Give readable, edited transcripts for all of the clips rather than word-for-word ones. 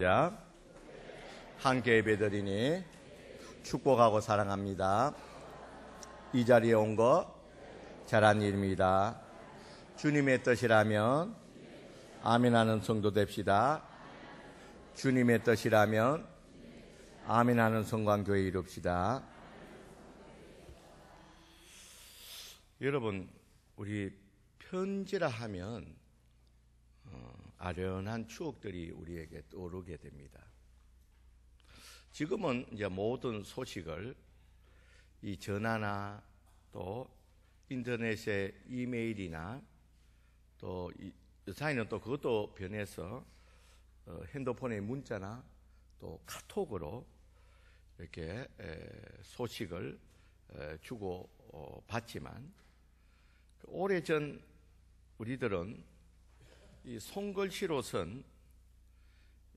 자, 함께 예배드리니 축복하고 사랑합니다. 이 자리에 온 거 잘한 일입니다. 주님의 뜻이라면 아멘하는 성도 됩시다. 주님의 뜻이라면 아멘하는 성광교회 이룹시다. 여러분, 우리 편지라 하면 아련한 추억들이 우리에게 떠오르게 됩니다. 지금은 이제 모든 소식을 이 전화나 또 인터넷의 이메일이나 또 요사이는 또 그것도 변해서 핸드폰의 문자나 또 카톡으로 이렇게 소식을 주고 받지만 오래전 우리들은 이 손글씨로선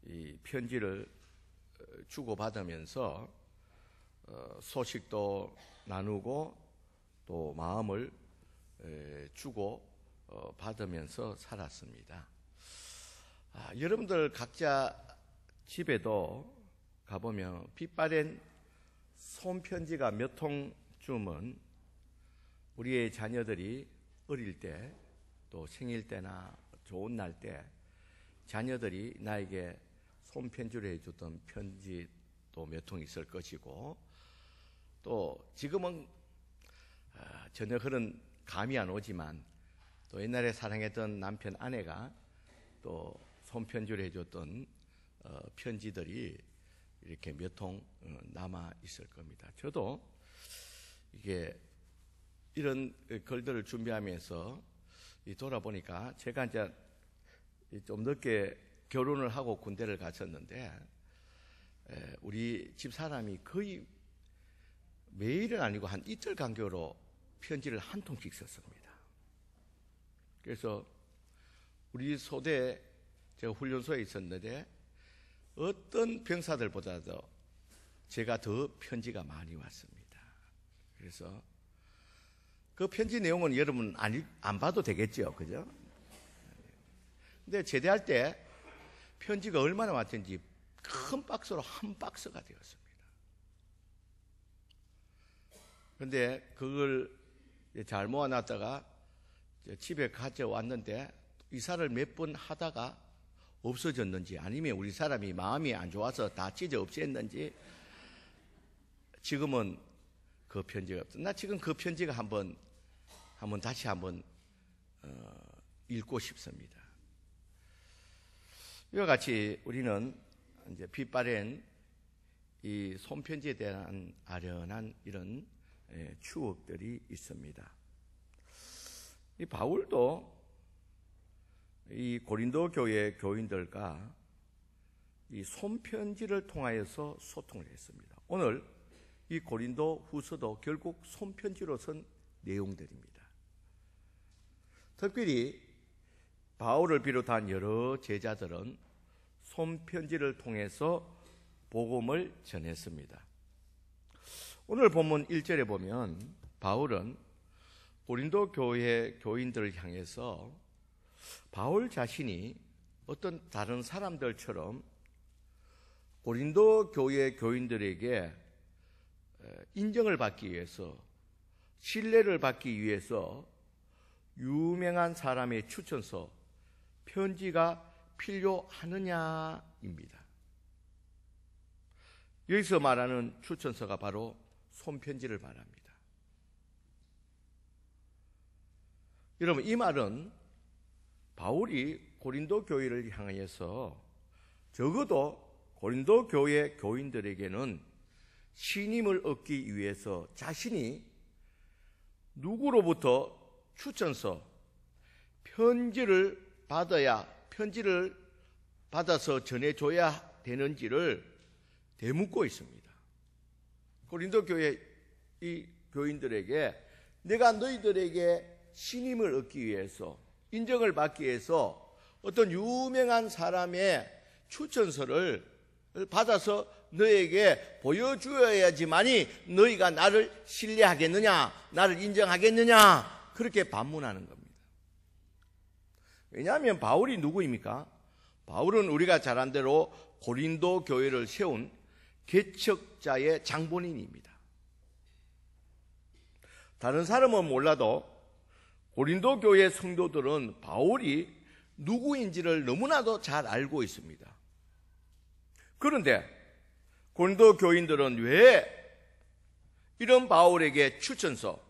이 편지를 주고받으면서 소식도 나누고 또 마음을 주고 받으면서 살았습니다. 여러분들 각자 집에도 가보면 빛바랜 손편지가 몇 통쯤은 우리의 자녀들이 어릴 때 또 생일 때나 좋은 날 때 자녀들이 나에게 손편지로 해줬던 편지도 몇 통 있을 것이고, 또 지금은 전혀 그런 감이 안 오지만 또 옛날에 사랑했던 남편 아내가 또 손편지로 해줬던 편지들이 이렇게 몇 통 남아 있을 겁니다. 저도 이게 이런 글들을 준비하면서 돌아보니까 제가 이제 좀 늦게 결혼을 하고 군대를 갔었는데 우리 집 사람이 거의 매일은 아니고 한 이틀 간격으로 편지를 한 통씩 썼습니다. 그래서 우리 소대 제가 훈련소에 있었는데 어떤 병사들보다도 제가 더 편지가 많이 왔습니다. 그래서 그 편지 내용은 여러분 안 봐도 되겠죠, 그죠? 근데 제대할 때 편지가 얼마나 왔든지 큰 박스로 한 박스가 되었습니다. 그런데 그걸 잘 모아놨다가 집에 가져왔는데 이사를 몇 번 하다가 없어졌는지 아니면 우리 사람이 마음이 안 좋아서 다 찢어 없앴는지 지금은 그 편지가 없어. 나 지금 그 편지가 다시 한번 읽고 싶습니다. 이와 같이 우리는 이제 빛바랜 이 손편지에 대한 아련한 이런 추억들이 있습니다. 이 바울도 이 고린도 교회 교인들과 이 손편지를 통하여서 소통을 했습니다. 오늘 이 고린도 후서도 결국 손편지로 쓴 내용들입니다. 특별히 바울을 비롯한 여러 제자들은 손편지를 통해서 복음을 전했습니다. 오늘 본문 1절에 보면 바울은 고린도 교회 교인들을 향해서 바울 자신이 어떤 다른 사람들처럼 고린도 교회 교인들에게 인정을 받기 위해서, 신뢰를 받기 위해서 유명한 사람의 추천서, 편지가 필요하느냐입니다. 여기서 말하는 추천서가 바로 손편지를 말합니다. 여러분, 이 말은 바울이 고린도 교회를 향하여서 적어도 고린도 교회 교인들에게는 신임을 얻기 위해서 자신이 누구로부터 추천서, 편지를 받아서 전해줘야 되는지를 되묻고 있습니다. 고린도 교회 이 교인들에게 내가 너희들에게 신임을 얻기 위해서, 인정을 받기 위해서 어떤 유명한 사람의 추천서를 받아서 너에게 보여주어야지만이 너희가 나를 신뢰하겠느냐, 나를 인정하겠느냐, 그렇게 반문하는 겁니다. 왜냐하면 바울이 누구입니까? 바울은 우리가 잘 안 대로 고린도 교회를 세운 개척자의 장본인입니다. 다른 사람은 몰라도 고린도 교회 성도들은 바울이 누구인지를 너무나도 잘 알고 있습니다. 그런데 고린도 교인들은 왜 이런 바울에게 추천서,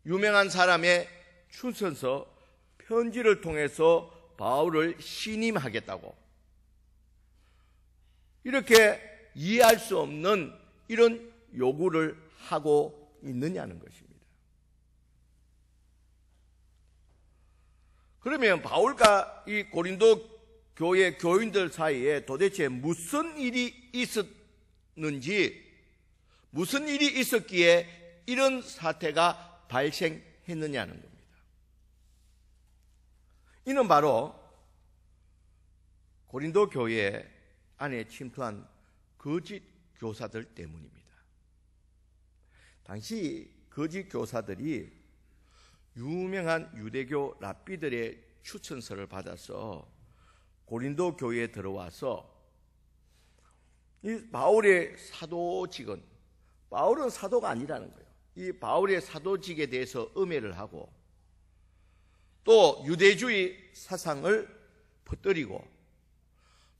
유명한 사람의 추천서, 편지를 통해서 바울을 신임하겠다고 이렇게 이해할 수 없는 이런 요구를 하고 있느냐는 것입니다. 그러면 바울과 이 고린도 교회 교인들 사이에 도대체 무슨 일이 있었는지, 무슨 일이 있었기에 이런 사태가 발생했느냐는 겁니다. 이는 바로 고린도 교회 안에 침투한 거짓 교사들 때문입니다. 당시 거짓 교사들이 유명한 유대교 랍비들의 추천서를 받아서 고린도 교회에 들어와서 이 바울의 사도직은, 바울은 사도가 아니라는 거예요. 이 바울의 사도직에 대해서 음해를 하고 또 유대주의 사상을 퍼뜨리고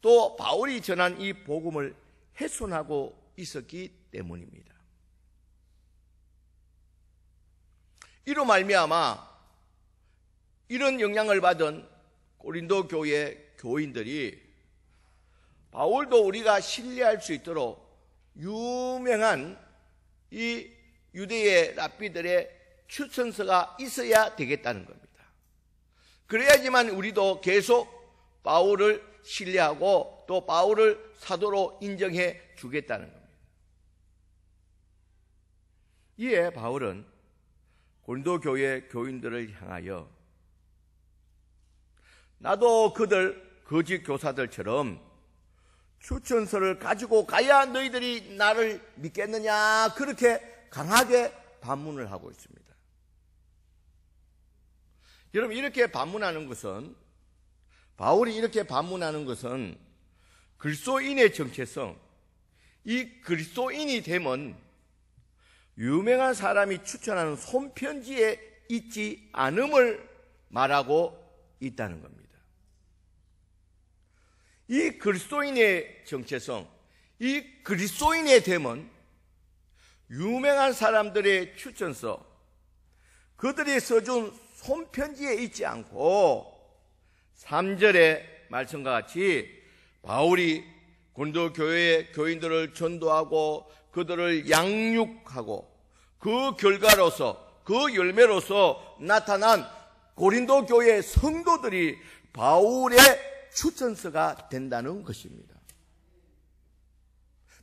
또 바울이 전한 이 복음을 훼손하고 있었기 때문입니다. 이로 말미암아 이런 영향을 받은 고린도 교회 교인들이 바울도 우리가 신뢰할 수 있도록 유명한 이 유대의 랍비들의 추천서가 있어야 되겠다는 겁니다. 그래야지만 우리도 계속 바울을 신뢰하고 또 바울을 사도로 인정해 주겠다는 겁니다. 이에 바울은 고린도 교회 교인들을 향하여 나도 그들 거짓 교사들처럼 추천서를 가지고 가야 너희들이 나를 믿겠느냐, 그렇게 강하게 반문을 하고 있습니다. 여러분, 이렇게 반문하는 것은, 바울이 이렇게 반문하는 것은 그리스도인의 정체성, 이 그리스도인이 되면 유명한 사람이 추천하는 손편지에 있지 않음을 말하고 있다는 겁니다. 이 그리스도인의 정체성, 이 그리스도인의 됨은 유명한 사람들의 추천서, 그들이 써준 손편지에 있지 않고 3절의 말씀과 같이 바울이 고린도 교회의 교인들을 전도하고 그들을 양육하고 그 결과로서, 그 열매로서 나타난 고린도 교회 성도들이 바울의 추천서가 된다는 것입니다.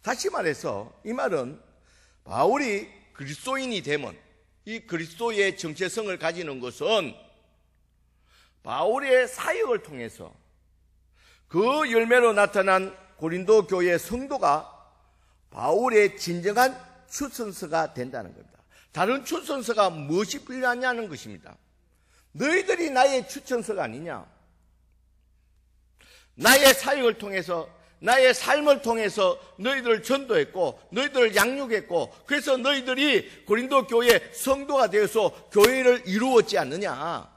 다시 말해서 이 말은 바울이 그리스도인이 되면, 이 그리스도의 정체성을 가지는 것은 바울의 사역을 통해서 그 열매로 나타난 고린도 교회 성도가 바울의 진정한 추천서가 된다는 겁니다. 다른 추천서가 무엇이 필요하냐는 것입니다. 너희들이 나의 추천서가 아니냐? 나의 사역을 통해서, 나의 삶을 통해서 너희들을 전도했고 너희들을 양육했고 그래서 너희들이 고린도 교회 성도가 되어서 교회를 이루었지 않느냐?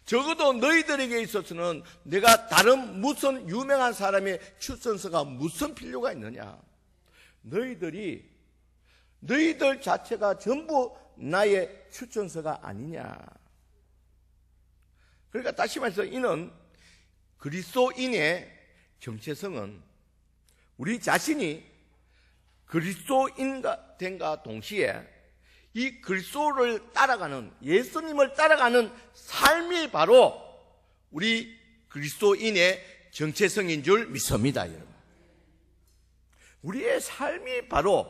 적어도 너희들에게 있어서는 내가 다른 무슨 유명한 사람의 추천서가 무슨 필요가 있느냐? 너희들 자체가 전부 나의 추천서가 아니냐? 그러니까 다시 말해서 이는 그리스도인의 정체성은 우리 자신이 그리스도인과 된가 동시에 이 그리스도를 따라가는, 예수님을 따라가는 삶이 바로 우리 그리스도인의 정체성인 줄 믿습니다, 여러분. 우리의 삶이 바로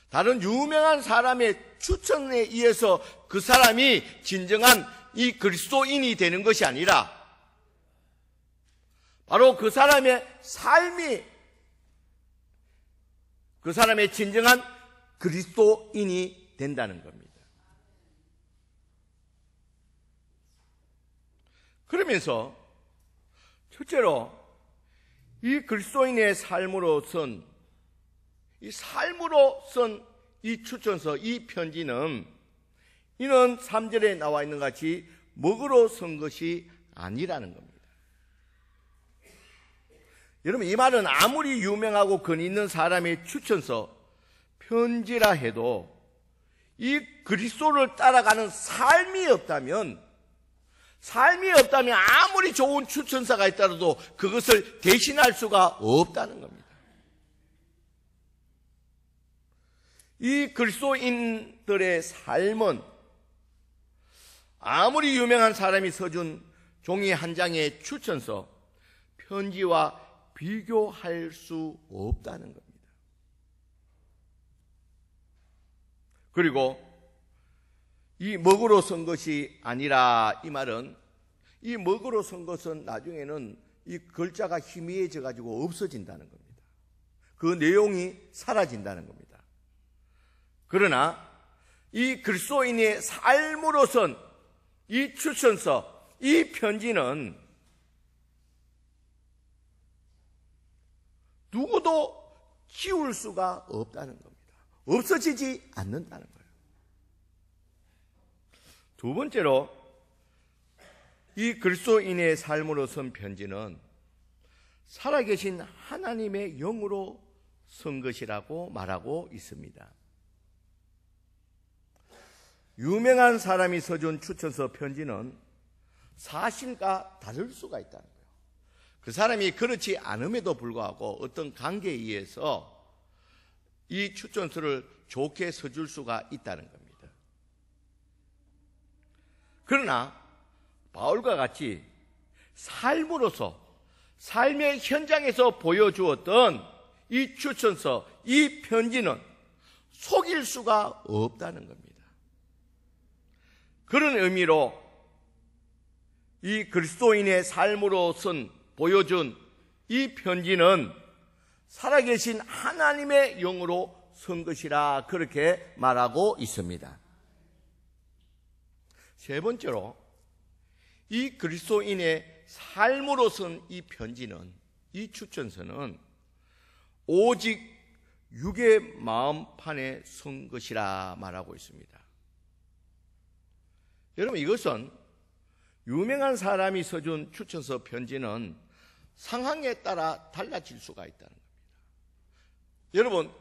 다른 유명한 사람의 추천에 의해서 그 사람이 진정한 이 그리스도인이 되는 것이 아니라 바로 그 사람의 삶이 그 사람의 진정한 그리스도인이 된다는 겁니다. 그러면서 첫째로 이 그리스도인의 삶으로선 이 추천서, 이 편지는 이는 3절에 나와 있는 같이 먹으로 쓴 것이 아니라는 겁니다. 여러분, 이 말은 아무리 유명하고 근위 있는 사람의 추천서, 편지라 해도 이 그리스도를 따라가는 삶이 없다면 아무리 좋은 추천서가 있더라도 그것을 대신할 수가 없다는 겁니다. 이 그리스도인들의 삶은 아무리 유명한 사람이 써준 종이 한 장의 추천서, 편지와 비교할 수 없다는 겁니다. 그리고 이 먹으로 쓴 것이 아니라, 이 말은 이 먹으로 쓴 것은 나중에는 이 글자가 희미해져 가지고 없어진다는 겁니다. 그 내용이 사라진다는 겁니다. 그러나 이 그리스도인의 삶으로선 이 추천서, 이 편지는 누구도 지울 수가 없다는 겁니다. 없어지지 않는다는 거예요. 두 번째로 이 그리스도인의 삶으로 쓴 편지는 살아계신 하나님의 영으로 쓴 것이라고 말하고 있습니다. 유명한 사람이 써준 추천서 편지는 사실과 다를 수가 있다는 거예요. 그 사람이 그렇지 않음에도 불구하고 어떤 관계에 의해서 이 추천서를 좋게 써줄 수가 있다는 겁니다. 그러나 바울과 같이 삶으로서 삶의 현장에서 보여주었던 이 추천서, 이 편지는 속일 수가 없다는 겁니다. 그런 의미로 이 그리스도인의 삶으로 보여준 이 편지는 살아계신 하나님의 영으로 쓴 것이라 그렇게 말하고 있습니다. 세 번째로 이 그리스도인의 삶으로 쓴 이 편지는, 이 추천서는 오직 육의 마음판에 쓴 것이라 말하고 있습니다. 여러분, 이것은 유명한 사람이 써준 추천서 편지는 상황에 따라 달라질 수가 있다는 겁니다. 여러분,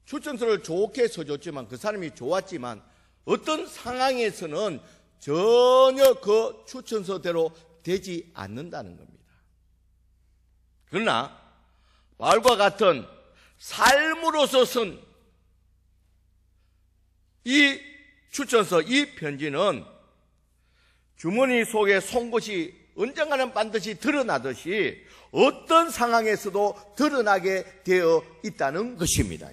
추천서를 좋게 써줬지만, 그 사람이 좋았지만 어떤 상황에서는 전혀 그 추천서대로 되지 않는다는 겁니다. 그러나 바울과 같은 삶으로서 쓴 이 추천서, 이 편지는 주머니 속에 송곳이 언젠가는 반드시 드러나듯이 어떤 상황에서도 드러나게 되어 있다는 것입니다.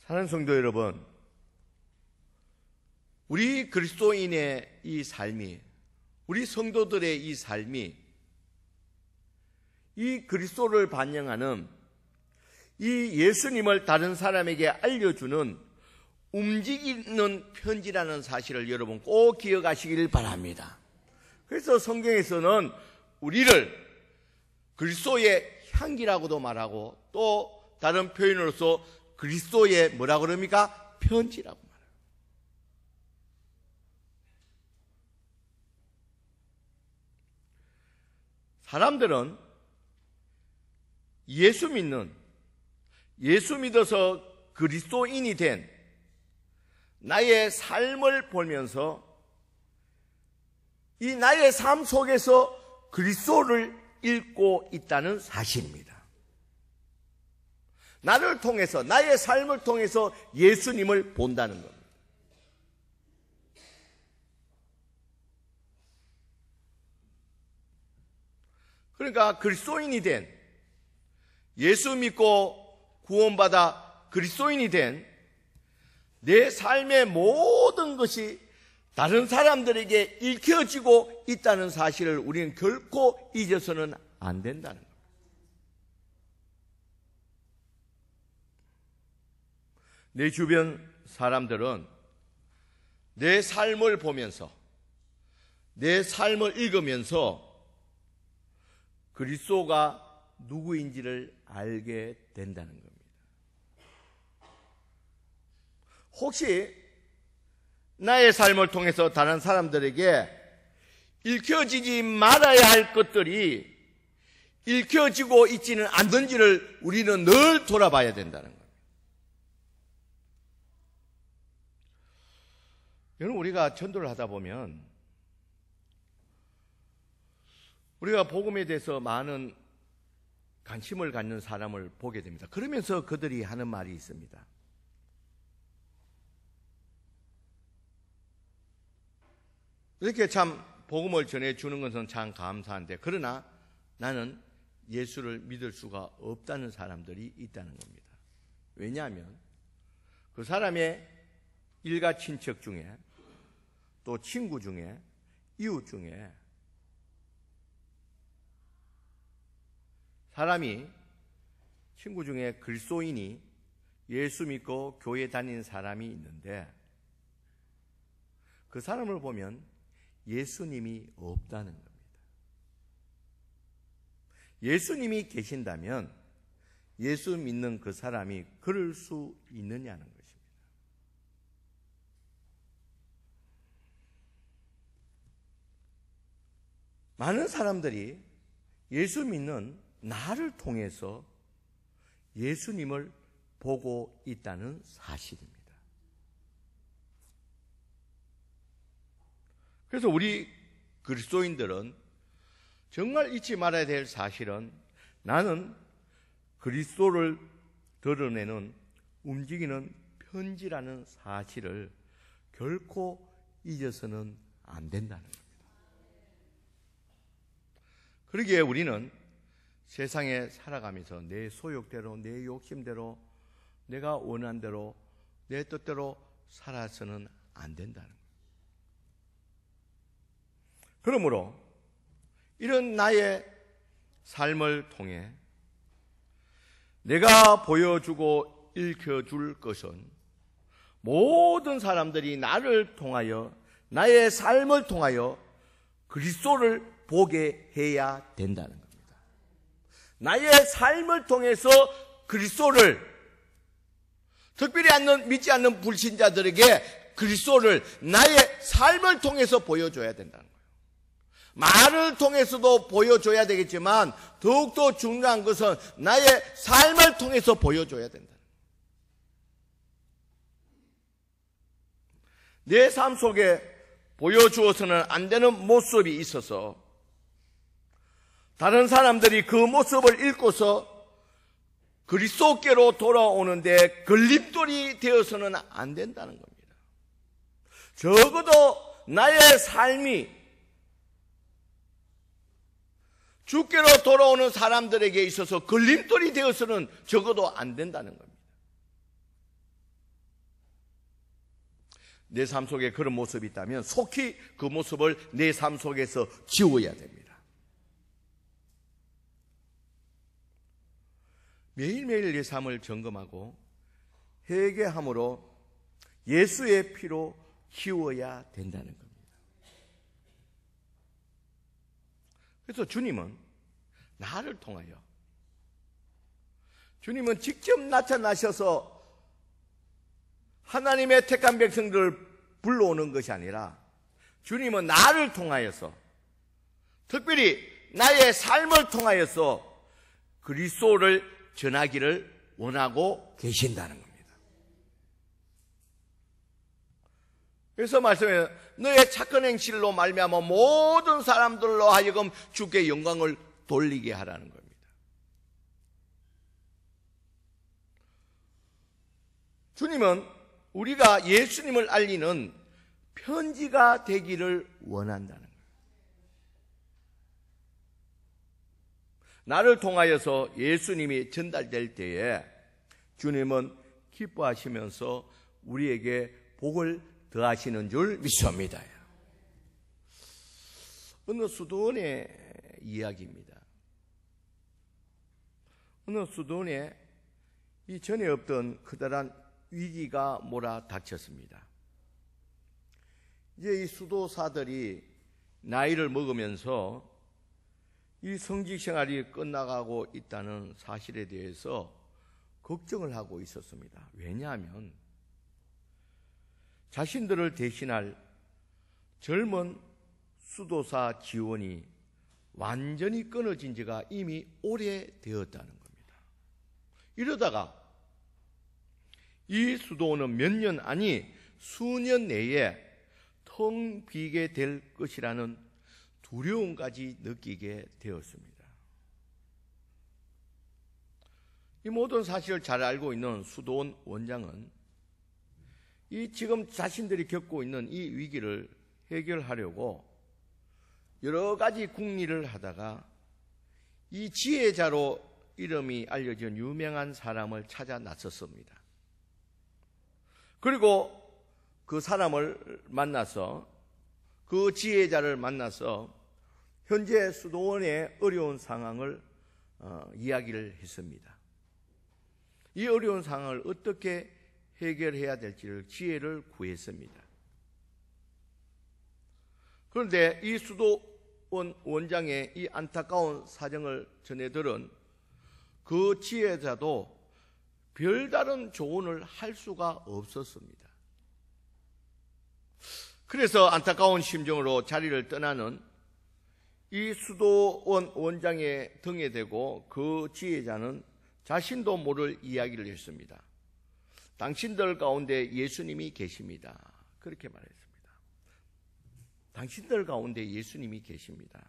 사랑하는 성도 여러분, 우리 그리스도인의 이 삶이, 우리 성도들의 이 삶이 이 그리스도를 반영하는 이 예수님을 다른 사람에게 알려주는 움직이는 편지라는 사실을 여러분 꼭 기억하시길 바랍니다. 그래서 성경에서는 우리를 그리스도의 향기라고도 말하고, 또 다른 표현으로서 그리스도의 뭐라고 그럽니까? 편지라고 말해요. 사람들은 예수 믿어서 그리스도인이 된 나의 삶을 보면서 이 나의 삶 속에서 그리스도를 읽고 있다는 사실입니다. 나를 통해서, 나의 삶을 통해서 예수님을 본다는 겁니다. 그러니까 그리스도인이 된, 예수 믿고 구원받아 그리스도인이 된 내 삶의 모든 것이 다른 사람들에게 읽혀지고 있다는 사실을 우리는 결코 잊어서는 안 된다는 겁니다. 내 주변 사람들은 내 삶을 보면서 내 삶을 읽으면서 그리스도가 누구인지를 알게 된다는 겁니다. 혹시 나의 삶을 통해서 다른 사람들에게 읽혀지지 말아야 할 것들이 읽혀지고 있지는 않는지를 우리는 늘 돌아봐야 된다는 겁니다. 여러분, 우리가 전도를 하다 보면 우리가 복음에 대해서 많은 관심을 갖는 사람을 보게 됩니다. 그러면서 그들이 하는 말이 있습니다. 이렇게 참 복음을 전해주는 것은 참 감사한데, 그러나 나는 예수를 믿을 수가 없다는 사람들이 있다는 겁니다. 왜냐하면 그 사람의 일가 친척 중에, 또 친구 중에, 이웃 중에 사람이, 친구 중에 그리스도인이 예수 믿고 교회 다니는 사람이 있는데 그 사람을 보면 예수님이 없다는 겁니다. 예수님이 계신다면 예수 믿는 그 사람이 그럴 수 있느냐는 것입니다. 많은 사람들이 예수 믿는 나를 통해서 예수님을 보고 있다는 사실입니다. 그래서 우리 그리스도인들은 정말 잊지 말아야 될 사실은, 나는 그리스도를 드러내는 움직이는 편지라는 사실을 결코 잊어서는 안 된다는 겁니다. 그러기에 우리는 세상에 살아가면서 내 소욕대로, 내 욕심대로, 내가 원하는 대로, 내 뜻대로 살아서는 안 된다는 겁니다. 그러므로 이런 나의 삶을 통해 내가 보여주고 읽혀줄 것은 모든 사람들이 나를 통하여, 나의 삶을 통하여 그리스도를 보게 해야 된다는 겁니다. 나의 삶을 통해서 그리스도를, 특별히 믿지 않는 불신자들에게 그리스도를 나의 삶을 통해서 보여줘야 된다는 거예요. 말을 통해서도 보여줘야 되겠지만 더욱더 중요한 것은 나의 삶을 통해서 보여줘야 된다. 내 삶 속에 보여주어서는 안 되는 모습이 있어서 다른 사람들이 그 모습을 읽고서 그리스도께로 돌아오는데 걸림돌이 되어서는 안 된다는 겁니다. 적어도 나의 삶이 주께로 돌아오는 사람들에게 있어서 걸림돌이 되어서는 적어도 안 된다는 겁니다. 내 삶 속에 그런 모습이 있다면 속히 그 모습을 내 삶 속에서 지워야 됩니다. 매일매일 내 삶을 점검하고 회개함으로 예수의 피로 키워야 된다는 겁니다. 그래서 주님은 나를 통하여, 주님은 직접 나타나셔서 하나님의 택한 백성들을 불러오는 것이 아니라 주님은 나를 통하여서, 특별히 나의 삶을 통하여서 그리스도를 전하기를 원하고 계신다는 겁니다. 그래서 말씀해요. 너의 착한 행실로 말미암아 모든 사람들로 하여금 주께 영광을 돌리게 하라는 겁니다. 주님은 우리가 예수님을 알리는 편지가 되기를 원한다는 거예요. 나를 통하여서 예수님이 전달될 때에 주님은 기뻐하시면서 우리에게 복을 더하시는 줄 믿습니다. 어느 수도원의 이야기입니다. 어느 수도원에 이전에 없던 커다란 위기가 몰아닥쳤습니다. 이제 이 수도사들이 나이를 먹으면서 이 성직 생활이 끝나가고 있다는 사실에 대해서 걱정을 하고 있었습니다. 왜냐하면 자신들을 대신할 젊은 수도사 지원이 완전히 끊어진 지가 이미 오래되었다는 겁니다. 이러다가 이 수도원은 몇 년 아니 수년 내에 텅 비게 될 것이라는 두려움까지 느끼게 되었습니다. 이 모든 사실을 잘 알고 있는 수도원 원장은 이 지금 자신들이 겪고 있는 이 위기를 해결하려고 여러 가지 궁리를 하다가 이 지혜자로 이름이 알려진 유명한 사람을 찾아 나섰습니다. 그리고 그 사람을 만나서 그 지혜자를 만나서 현재 수도원의 어려운 상황을 이야기를 했습니다. 이 어려운 상황을 어떻게 해결해야 될지를 지혜를 구했습니다. 그런데 이 수도원 원장의 이 안타까운 사정을 전해들은 그 지혜자도 별다른 조언을 할 수가 없었습니다. 그래서 안타까운 심정으로 자리를 떠나는 이 수도원 원장의 등에 대고 그 지혜자는 자신도 모를 이야기를 했습니다. 당신들 가운데 예수님이 계십니다. 그렇게 말했습니다. 당신들 가운데 예수님이 계십니다.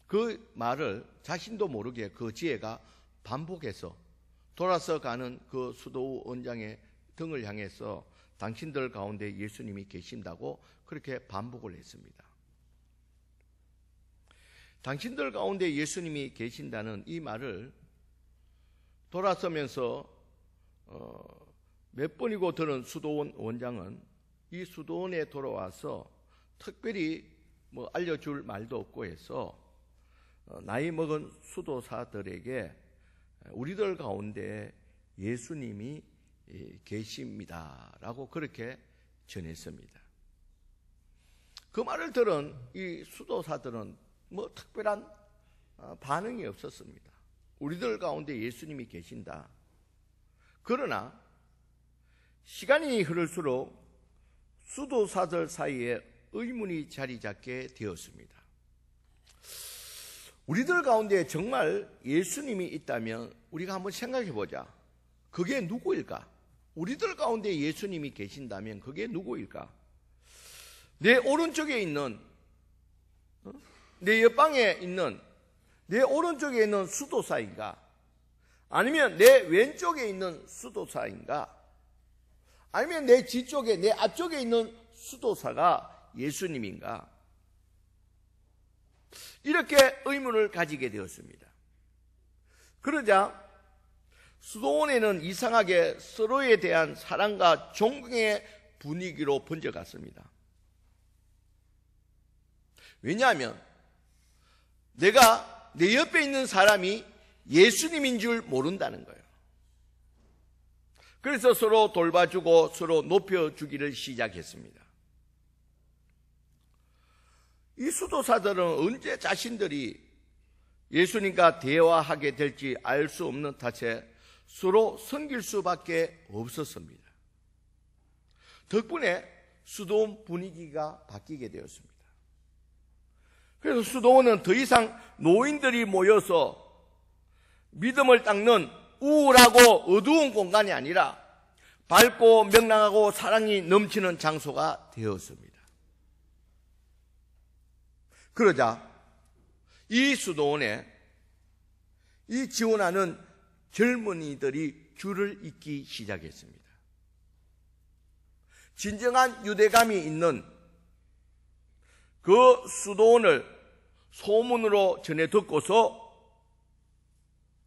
그 말을 자신도 모르게 그 지혜가 반복해서 돌아서 가는 그 수도 원장의 등을 향해서 당신들 가운데 예수님이 계신다고 그렇게 반복을 했습니다. 당신들 가운데 예수님이 계신다는 이 말을 돌아서면서 몇 번이고 들은 수도원 원장은 이 수도원에 돌아와서 특별히 알려줄 말도 없고 해서 나이 먹은 수도사들에게 우리들 가운데 예수님이 계십니다라고 그렇게 전했습니다. 그 말을 들은 이 수도사들은 특별한 반응이 없었습니다. 우리들 가운데 예수님이 계신다. 그러나 시간이 흐를수록 수도사들 사이에 의문이 자리 잡게 되었습니다. 우리들 가운데 정말 예수님이 있다면 우리가 한번 생각해 보자. 그게 누구일까? 우리들 가운데 예수님이 계신다면 그게 누구일까? 내 오른쪽에 있는, 내 옆방에 있는, 내 오른쪽에 있는 수도사인가? 아니면 내 왼쪽에 있는 수도사인가? 아니면 내 뒤쪽에, 내 앞쪽에 있는 수도사가 예수님인가? 이렇게 의문을 가지게 되었습니다. 그러자 수도원에는 이상하게 서로에 대한 사랑과 존경의 분위기로 번져갔습니다. 왜냐하면 내가 내 옆에 있는 사람이 예수님인 줄 모른다는 거예요. 그래서 서로 돌봐주고 서로 높여주기를 시작했습니다. 이 수도사들은 언제 자신들이 예수님과 대화하게 될지 알 수 없는 탓에 서로 섬길 수밖에 없었습니다. 덕분에 수도원 분위기가 바뀌게 되었습니다. 그래서 수도원은 더 이상 노인들이 모여서 믿음을 닦는 우울하고 어두운 공간이 아니라 밝고 명랑하고 사랑이 넘치는 장소가 되었습니다. 그러자 이 수도원에 이 지원하는 젊은이들이 줄을 잇기 시작했습니다. 진정한 유대감이 있는 그 수도원을 소문으로 전해 듣고서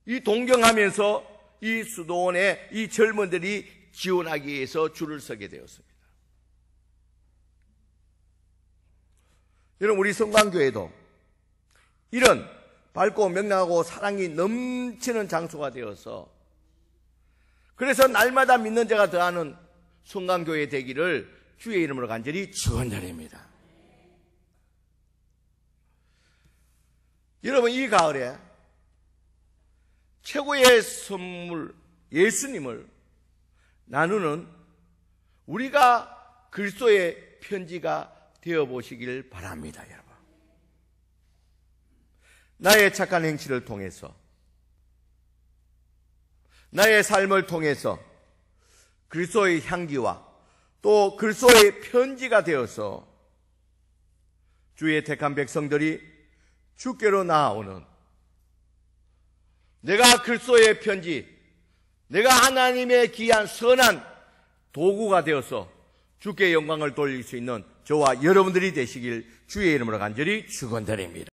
이 동경하면서 이 수도원에 이 젊은들이 지원하기 위해서 줄을 서게 되었습니다. 여러분, 우리 성광교회도 이런 밝고 명랑하고 사랑이 넘치는 장소가 되어서 그래서 날마다 믿는 자가 더하는 성광교회 되기를 주의 이름으로 간절히 축원드립니다. 여러분, 이 가을에 최고의 선물 예수님을 나누는 우리가 그리스도의 편지가 되어보시길 바랍니다. 여러분, 나의 착한 행실을 통해서, 나의 삶을 통해서 그리스도의 향기와 또 그리스도의 편지가 되어서 주의 택한 백성들이 주께로 나아오는, 내가 그리스도의 편지, 내가 하나님의 귀한 선한 도구가 되어서 주께 영광을 돌릴 수 있는 저와 여러분들이 되시길 주의 이름으로 간절히 축원드립니다.